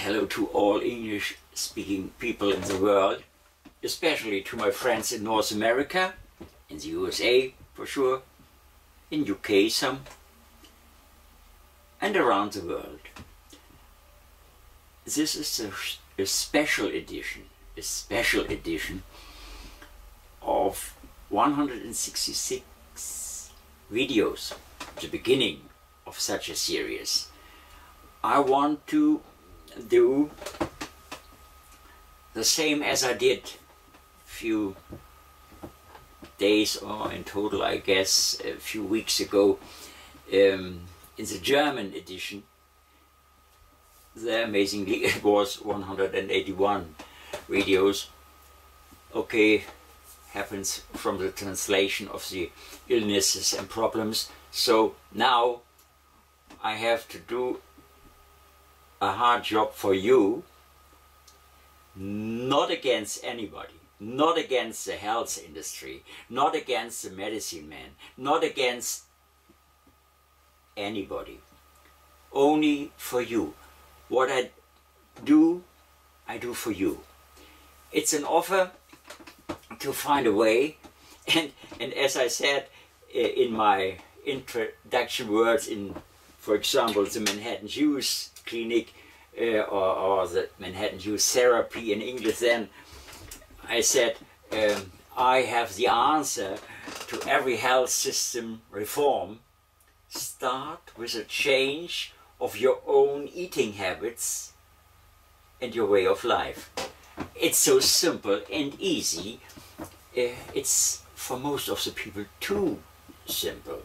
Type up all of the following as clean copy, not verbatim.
Hello to all English-speaking people in the world, especially to my friends in North America, in the USA for sure, in UK some, and around the world. This is a special edition of 166 videos, the beginning of such a series. I want to do the same as I did a few days, or in total I guess a few weeks ago, in the German edition. There amazingly it was 181 videos. Okay, happens from the translation of the illnesses and problems. So now I have to do a hard job for you, not against anybody, not against the health industry, not against the medicine man, not against anybody, only for you. What I do for you. It's an offer to find a way, and as I said in my introduction words in, for example, the Manhattan Juice Clinic or the Manhattan JuiceTherapy in English, then I said I have the answer to every health system reform. Start with a change of your own eating habits and your way of life. It's so simple and easy. It's for most of the people too simple,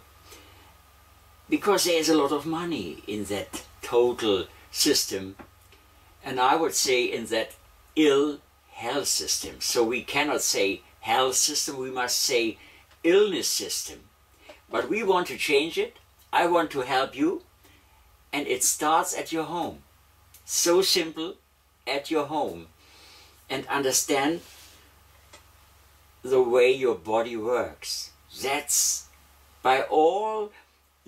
because there is a lot of money in that total system, and I would say in that ill health system. So we cannot say health system, we must say illness system. But we want to change it. I want to help you, and it starts at your home. So simple, at your home. And understand the way your body works. That's by all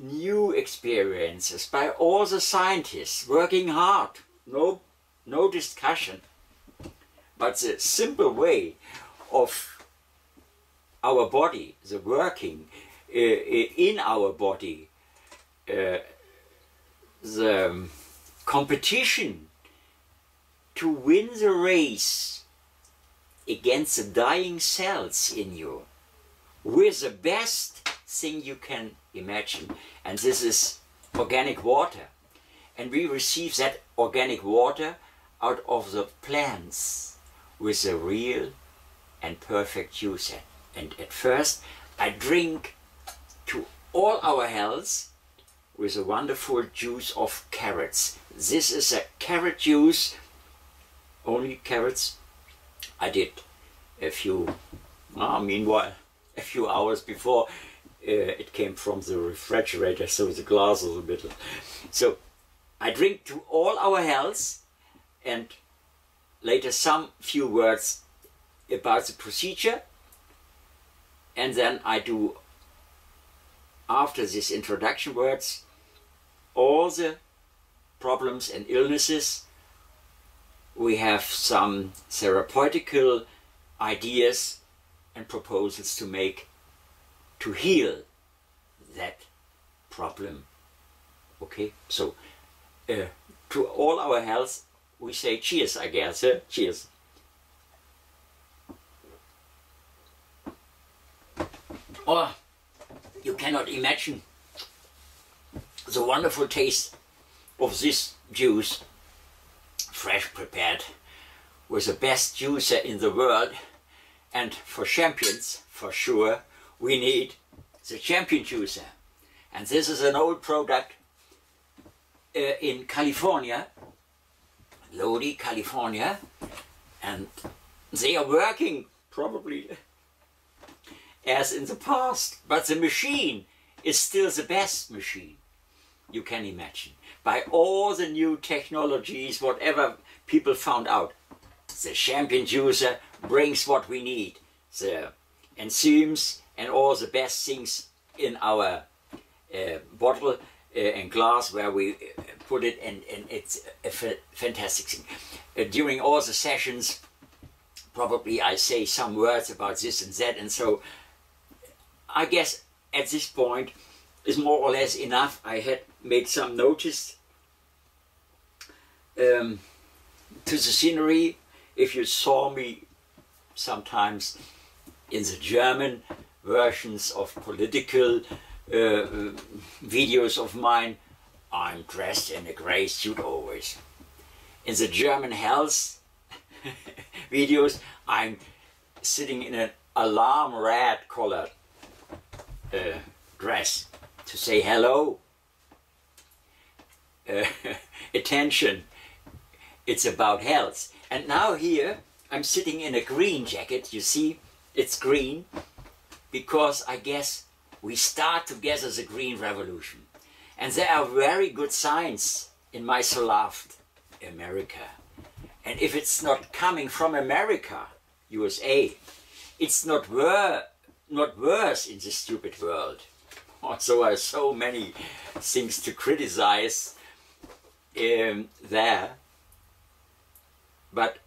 new experiences, by all the scientists working hard, no discussion. But the simple way of our body, the working in our body, the competition to win the race against the dying cells in you with the best thing you can imagine, and this is organic water. And we receive that organic water out of the plants with a real and perfect juice. And at first I drink to all our health with a wonderful juice of carrots. This is a carrot juice, only carrots. I did a few, meanwhile, a few hours before it came from the refrigerator, so the glass is a bit. So I drink to all our health, and later some few words about the procedure, and then I do, after these introduction words, all the problems and illnesses. We have some therapeutical ideas and proposals to make to heal that problem. Okay, so to all our health we say cheers, I guess. Cheers. Oh, you cannot imagine the wonderful taste of this juice, fresh prepared with the best juicer in the world. And for champions, for sure, we need the champion juicer. And this is an old product in California, Lodi, California, and they are working probably as in the past, but the machine is still the best machine you can imagine. By all the new technologies, whatever people found out, the champion juicer brings what we need, the enzymes and all the best things in our bottle and glass where we put it, and it's a fantastic thing. During all the sessions, probably I say some words about this and that, and so I guess at this point is more or less enough. I had made some notice to the scenery. If you saw me sometimes in the German versions of political videos of mine, I'm dressed in a grey suit always. In the German health videos, I'm sitting in an alarm red colored dress to say hello, attention, it's about health. And now here I'm sitting in a green jacket. You see, it's green because I guess we start together the green revolution. And there are very good signs in my so loved America. And if it's not coming from America, USA, it's not worse in this stupid world. Also, there are so many things to criticize there. But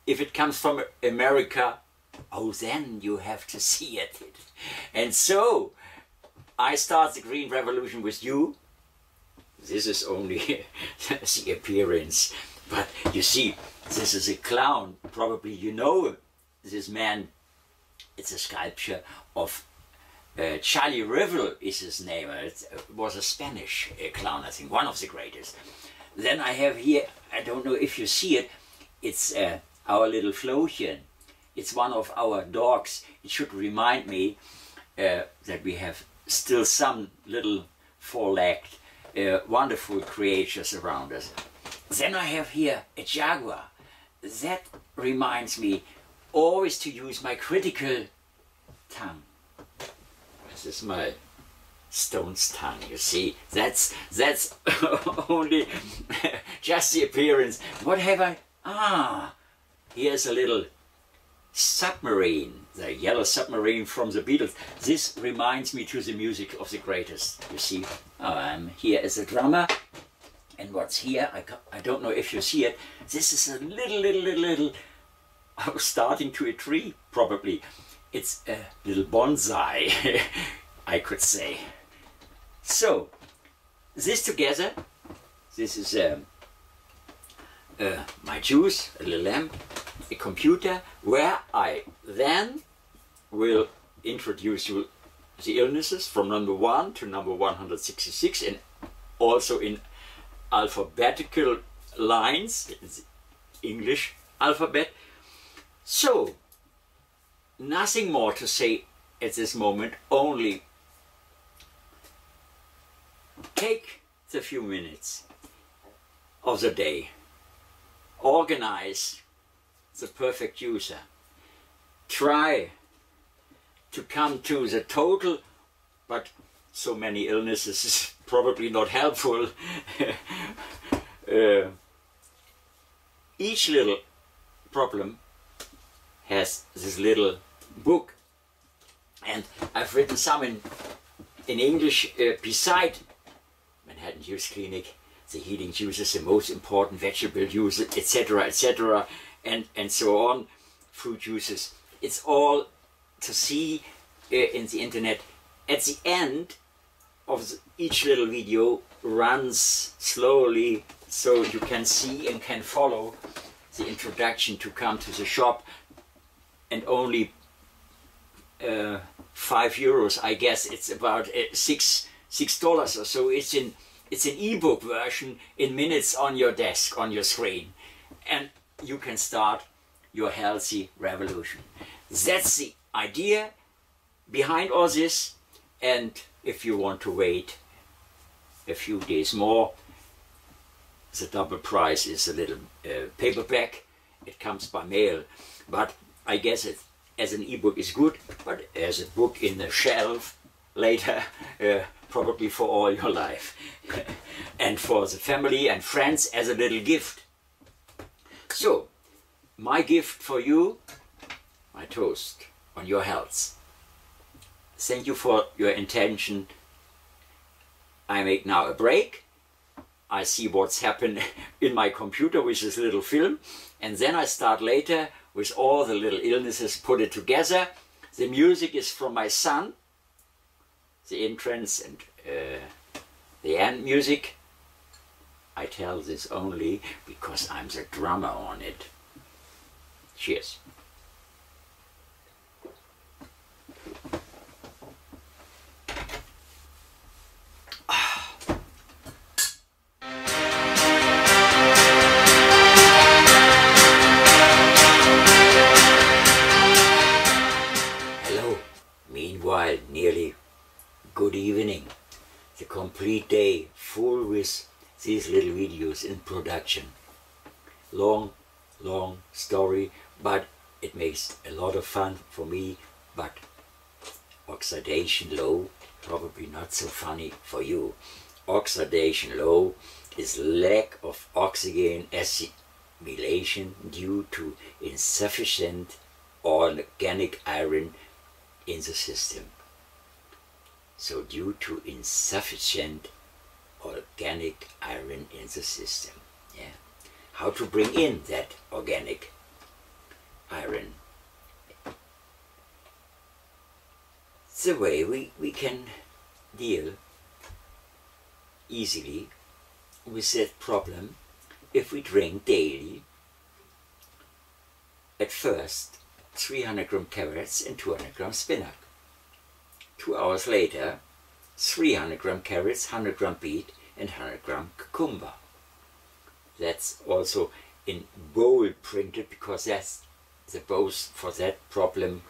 if it comes from America, oh, then you have to see it. And so, I start the Green Revolution with you. This is only the appearance. But you see, this is a clown. Probably you know this man. It's a sculpture of Charlie Rivel is his name. It was a Spanish clown, I think, one of the greatest. Then I have here, I don't know if you see it, it's our little Flochen. It's one of our dogs. It should remind me that we have still some little four-legged, wonderful creatures around us. Then I have here a jaguar. That reminds me always to use my critical tongue. This is my stone's tongue, you see. That's only just the appearance. What have I? Ah, here's a little submarine, the yellow submarine from the Beatles. This reminds me to the music of the greatest, you see. I'm here as a drummer, and what's here, I don't know if you see it, this is a little starting to a tree, probably. It's a little bonsai, I could say. So, this together, this is my juice, a little lamp, a computer, where I then will introduce you the illnesses from number 1 to number 166, and also in alphabetical lines, it's English alphabet. So, nothing more to say at this moment, only take the few minutes of the day, organize the perfect user, try to come to the total, but so many illnesses is probably not helpful. Each little problem has this little book, and I've written some in English beside Manhattan Juice Clinic, the healing juices, the most important vegetable juices, etc., etc., and so on, fruit juices. It's all to see in the internet. At the end of each little video runs slowly, so you can see and can follow the introduction to come to the shop, and only €5, I guess. It's about $6 or so. It's an ebook version in minutes on your desk, on your screen, and you can start your healthy revolution. That's the idea behind all this. And if you want to wait a few days more, the double price is a little paperback. It comes by mail, but I guess it as an ebook is good, but as a book in the shelf later, probably for all your life. And for the family and friends as a little gift. So, my gift for you, my toast on your health. Thank you for your attention. I make now a break. I see what's happened in my computer with this little film, and then I start later with all the little illnesses, put it together. The music is from my son, the entrance and the end music. I tell this only because I'm the drummer on it. Cheers. Hello. Meanwhile, nearly good evening. The complete day full with these little videos in production. Long story, but it makes a lot of fun for me. But oxidation low, probably not so funny for you. Oxidation low is lack of oxygen assimilation due to insufficient organic iron in the system. So due to insufficient organic iron in the system. Yeah. How to bring in that organic iron? The way we can deal easily with that problem if we drink daily at first 300 gram carrots and 200 gram spinach. 2 hours later 300 gram carrots, 100 gram beet and 100 gram cucumber. That's also in bold printed because that's the both for that problem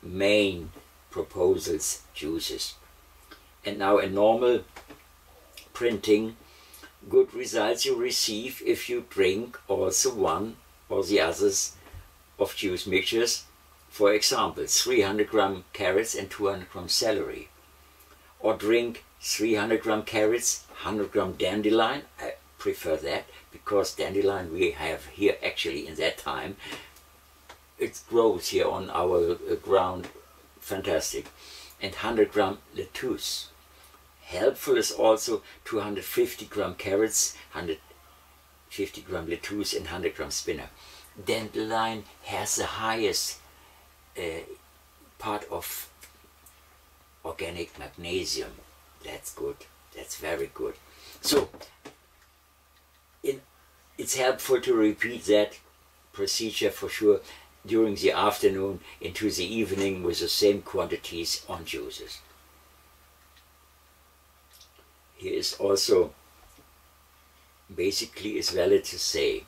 main proposals juices. And now in normal printing, good results you receive if you drink also one or the others of juice mixtures. For example, 300 gram carrots and 200 gram celery. Or drink 300 gram carrots, 100 gram dandelion. I prefer that because dandelion we have here actually in that time. It grows here on our ground, fantastic. And 100 gram lettuce. Helpful is also 250 gram carrots, 150 gram lettuce and 100 gram spinach. Dandelion has the highest part of organic magnesium. That's good. That's very good. So it's helpful to repeat that procedure for sure during the afternoon into the evening with the same quantities on juices. Here is also basically is valid to say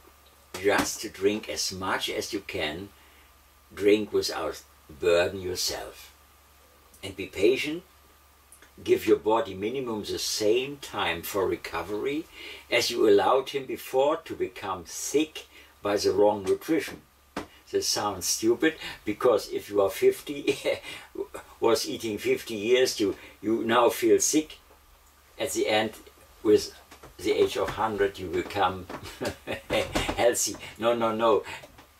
just to drink as much as you can. Drink without burden yourself and be patient. Give your body minimum the same time for recovery as you allowed him before to become sick by the wrong nutrition. This sounds stupid because if you are 50, was eating 50 years, you now feel sick. At the end, with the age of 100, you become healthy. No.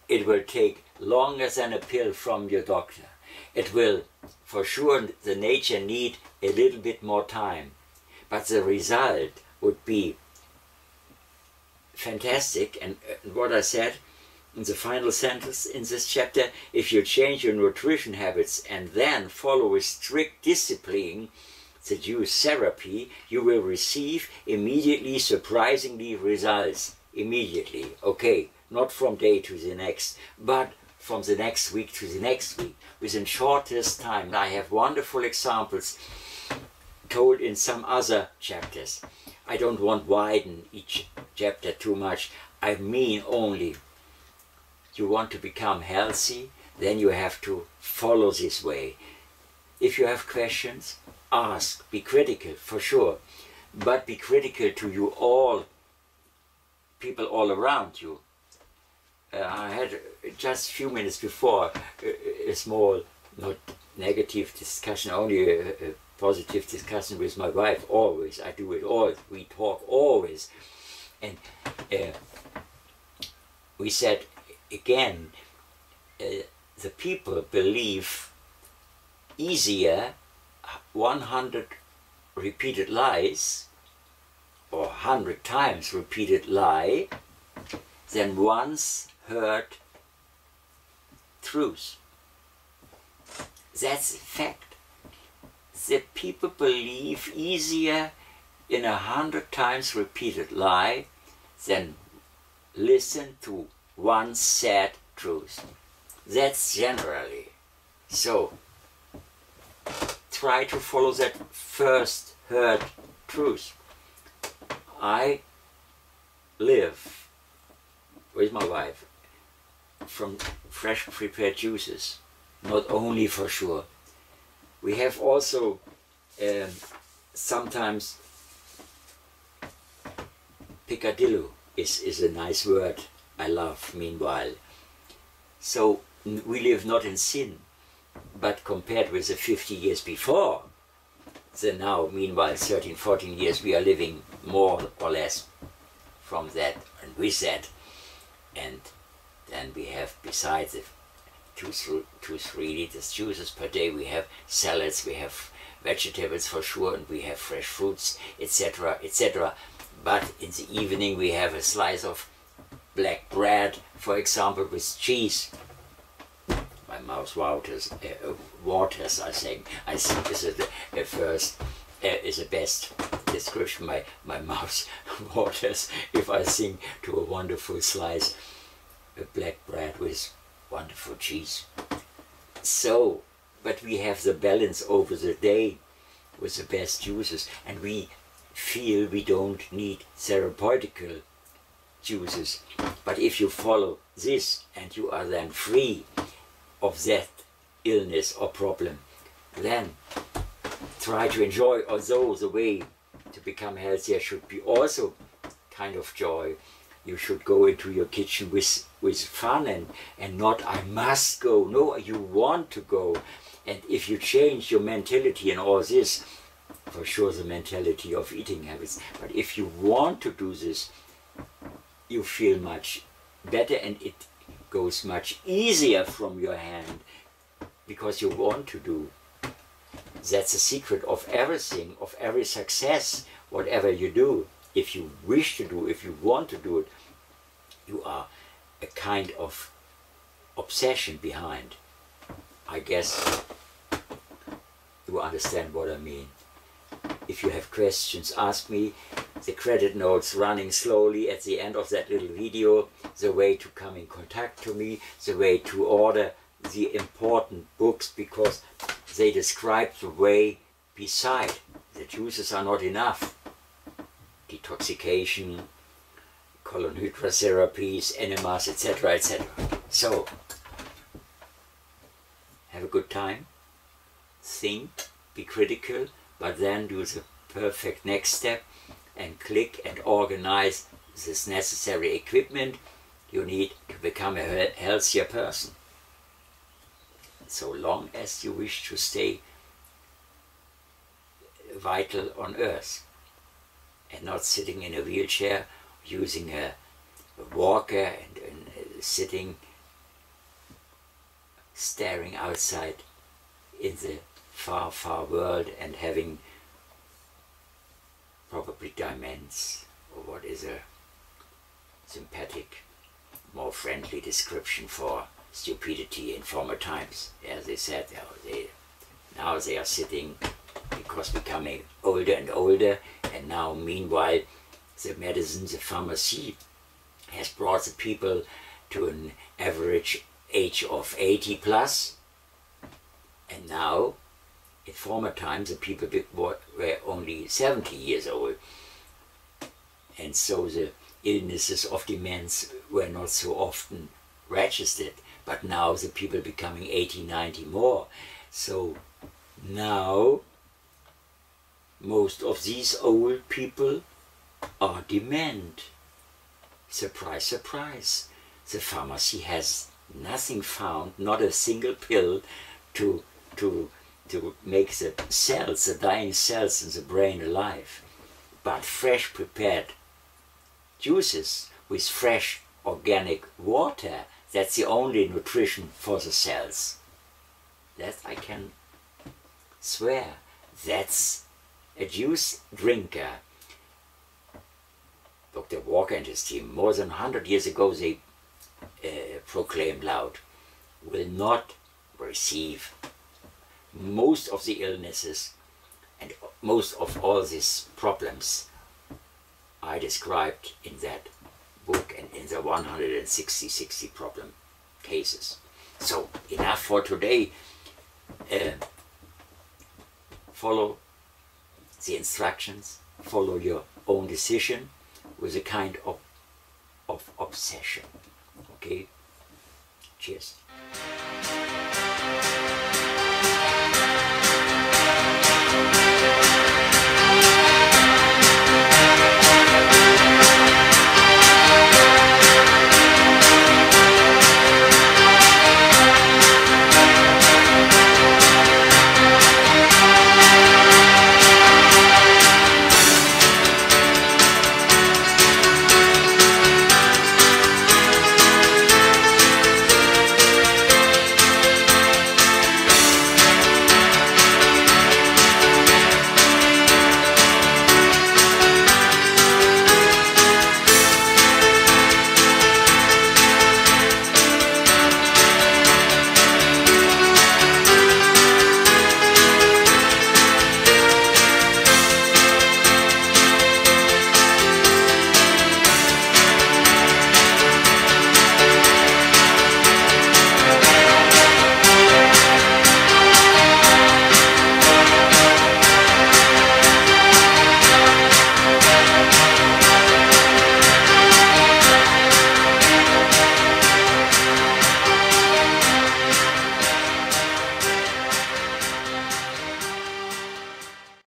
It will take longer than a pill from your doctor. It will, for sure, the nature need a little bit more time. But the result would be fantastic. And what I said in the final sentence in this chapter, if you change your nutrition habits and then follow with strict discipline the JuiceTherapy, you will receive immediately surprisingly results. Immediately, okay, not from day to the next, but from the next week to the next week, within shortest time. I have wonderful examples told in some other chapters. I don't want to widen each chapter too much. I mean only, you want to become healthy, then you have to follow this way. If you have questions, ask, be critical for sure, but be critical to you all, people all around you. I had just a few minutes before a small, not negative discussion, only a positive discussion with my wife, always. I do it all, we talk always. And we said again, the people believe easier 100 repeated lies 100 times repeated lie than once heard truth. That's a fact. The people believe easier in 100 times repeated lie than listen to one said truth. That's generally. So try to follow that first heard truth. I live with my wife from fresh prepared juices, not only for sure. We have also sometimes picadillo is a nice word I love meanwhile. So we live not in sin, but compared with the 50 years before, the now meanwhile 13, 14 years we are living more or less from that and with that. And then we have, besides the 2-3 liters juices per day, we have salads, we have vegetables for sure, and we have fresh fruits, etc., etc. But in the evening we have a slice of black bread, for example, with cheese. My mouth waters, I think this is the first, is the best description. My mouth waters if I think to a wonderful slice of black bread with wonderful cheese. So, but we have the balance over the day with the best juices, and we feel we don't need therapeutical juices. But if you follow this and you are then free of that illness or problem, then try to enjoy. Although the way to become healthier should be also kind of joy. You should go into your kitchen with fun and not I must go. No, you want to go. And if you change your mentality and all this, for sure the mentality of eating habits, but if you want to do this, you feel much better and it goes much easier from your hand because you want to do. That's the secret of everything, of every success, whatever you do. If you wish to do, if you want to do it, you are a kind of obsession behind. I guess you understand what I mean. If you have questions, ask me. The credit notes running slowly at the end of that little video, the way to come in contact to me, the way to order the important books, because they describe the way beside. The juices are not enough. Detoxification, colon hydrotherapies, enemas, etc., etc. So, have a good time, think, be critical, but then do the perfect next step and click and organize this necessary equipment you need to become a healthier person. So long as you wish to stay vital on earth and not sitting in a wheelchair, using a walker and sitting, staring outside in the far, far world and having probably demence, or what is a sympathetic, more friendly description for stupidity in former times. As they said, now they are sitting because becoming older and older, and now meanwhile the medicine, the pharmacy has brought the people to an average age of 80 plus, and now in former times the people were only 70 years old, and so the illnesses of demence were not so often registered, but now the people becoming 80, 90 more. So now most of these old people are dement. Surprise, surprise. The pharmacy has nothing found, not a single pill to make the cells, the dying cells in the brain alive. But fresh prepared juices with fresh organic water, that's the only nutrition for the cells. That I can swear. That's a juice drinker Dr. Walker and his team, more than 100 years ago, they proclaimed loud, will not receive most of the illnesses and most of all these problems I described in that book and in the 160 problem cases. So enough for today. Follow the instructions, follow your own decision with a kind of obsession. Okay? Cheers.